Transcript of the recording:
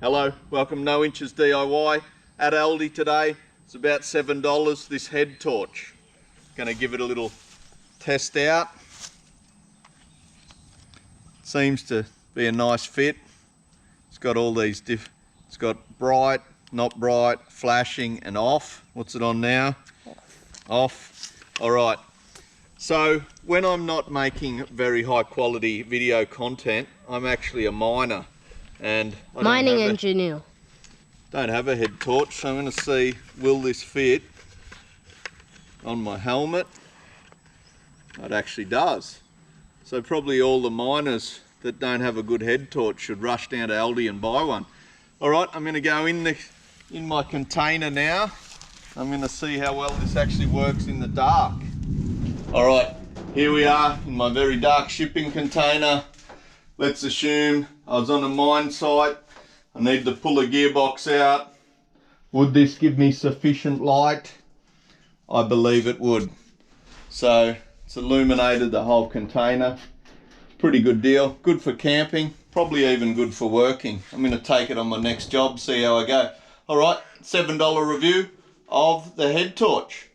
Hello, welcome No Inches DIY at Aldi today. It's about $7, this head torch. Gonna give it a little test out. Seems to be a nice fit. It's got all these it's got bright, not bright, flashing and off. What's it on now? Off. All right. So when I'm not making very high quality video content, I'm actually a miner. And I mining engineer. Don't have a head torch, so I'm going to see, will this fit on my helmet? It actually does. So probably all the miners that don't have a good head torch should rush down to Aldi and buy one. All right, I'm going to go in my container now. I'm going to see how well this actually works in the dark. All right, here we are in my very dark shipping container. Let's assume I was on a mine site. I need to pull a gearbox out. Would this give me sufficient light? I believe it would. So it's illuminated the whole container. Pretty good deal. Good for camping, probably even good for working. I'm going to take it on my next job, see how I go. All right, $7 review of the head torch.